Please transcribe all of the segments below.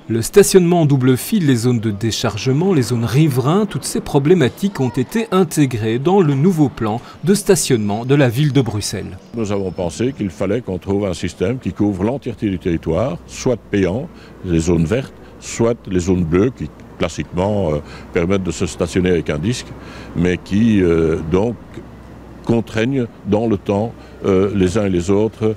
Le stationnement en double file, les zones de déchargement, les zones riverains, toutes ces problématiques ont été intégrées dans le nouveau plan de stationnement de la ville de Bruxelles. Nous avons pensé qu'il fallait qu'on trouve un système qui couvre l'entièreté du territoire, soit payant, les zones vertes, soit les zones bleues qui classiquement permettent de se stationner avec un disque, mais qui donc contraignent dans le temps les uns et les autres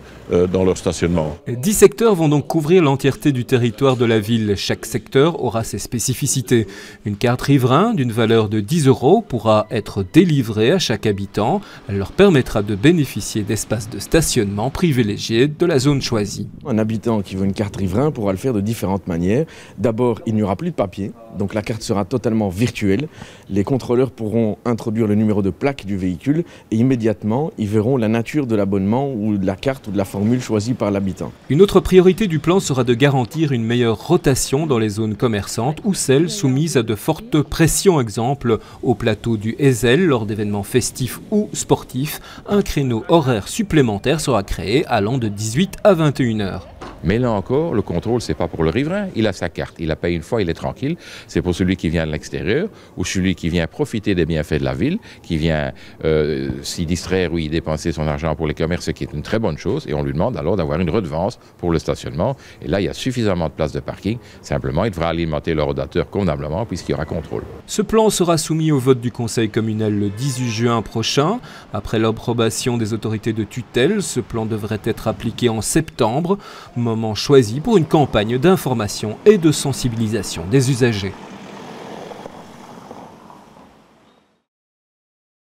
dans leur stationnement. 10 secteurs vont donc couvrir l'entièreté du territoire de la ville. Chaque secteur aura ses spécificités. Une carte riverain d'une valeur de 10 € pourra être délivrée à chaque habitant. Elle leur permettra de bénéficier d'espaces de stationnement privilégiés de la zone choisie. Un habitant qui veut une carte riverain pourra le faire de différentes manières. D'abord, il n'y aura plus de papier, donc la carte sera totalement virtuelle. Les contrôleurs pourront introduire le numéro de plaque du véhicule et immédiatement, ils verront la nature de l'abonnement ou de la carte ou de la formule choisie par l'habitant. Une autre priorité du plan sera de garantir une meilleure rotation dans les zones commerçantes ou celles soumises à de fortes pressions. Exemple, au plateau du Ezel, lors d'événements festifs ou sportifs, un créneau horaire supplémentaire sera créé allant de 18 à 21 h. Mais là encore, le contrôle, c'est pas pour le riverain. Il a sa carte, il la paye une fois, il est tranquille. C'est pour celui qui vient de l'extérieur ou celui qui vient profiter des bienfaits de la ville, qui vient s'y distraire ou y dépenser son argent pour les commerces, ce qui est une très bonne chose. Et on lui demande alors d'avoir une redevance pour le stationnement. Et là, il y a suffisamment de places de parking. Simplement, il devra alimenter le rodateur convenablement puisqu'il y aura contrôle. Ce plan sera soumis au vote du Conseil communal le 18 juin prochain. Après l'approbation des autorités de tutelle, ce plan devrait être appliqué en septembre. Moment choisi pour une campagne d'information et de sensibilisation des usagers.